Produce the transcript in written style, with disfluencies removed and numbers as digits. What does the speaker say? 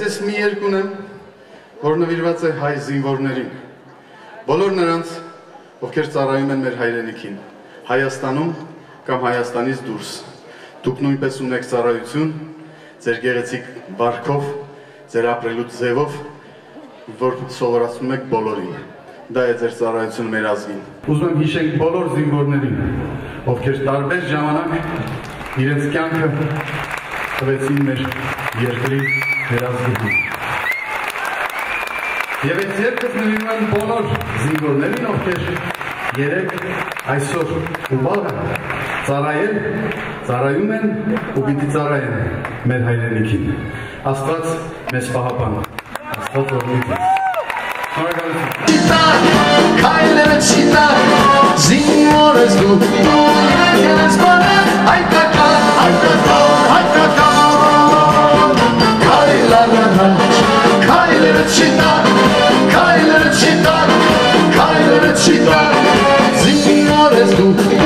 Ես մի երկուն եմ, որ նվիրված է հայ զինվորներին, բոլոր նրանց, ովքեր ծառայում են մեր հայրենիքին, Հայաստանում կամ Հայաստանից դուրս, դուք նույնպես ունեք ծառայություն, ձեր գեղեցիկ վարքով, ձեր ապրելու ձևով, որ սովորացնում եք բոլորին, դա է ձեր ծառայությունը մեր ազգին։ Ուզում եմ հիշենք բոլոր զինվորներին, ովքեր տարբեր ժամանակ իրենց կյանքը տվեցին մեր երկրի վերազգուտին։ Եվ այդ երկրս նվիրում են բոլոր զինվորներին, ովքեր երեկ այսօր ու վաղը ծառայում են ու պիտի ծառայեն մեր հայրենիքին։ Աստված մեզ պահապան, Աստված օրհնի ձեզ։ Քայլերը չիտակ, զինվոր ես դու, ես բանը Քայլերը չիտակ, զինվոր ես դու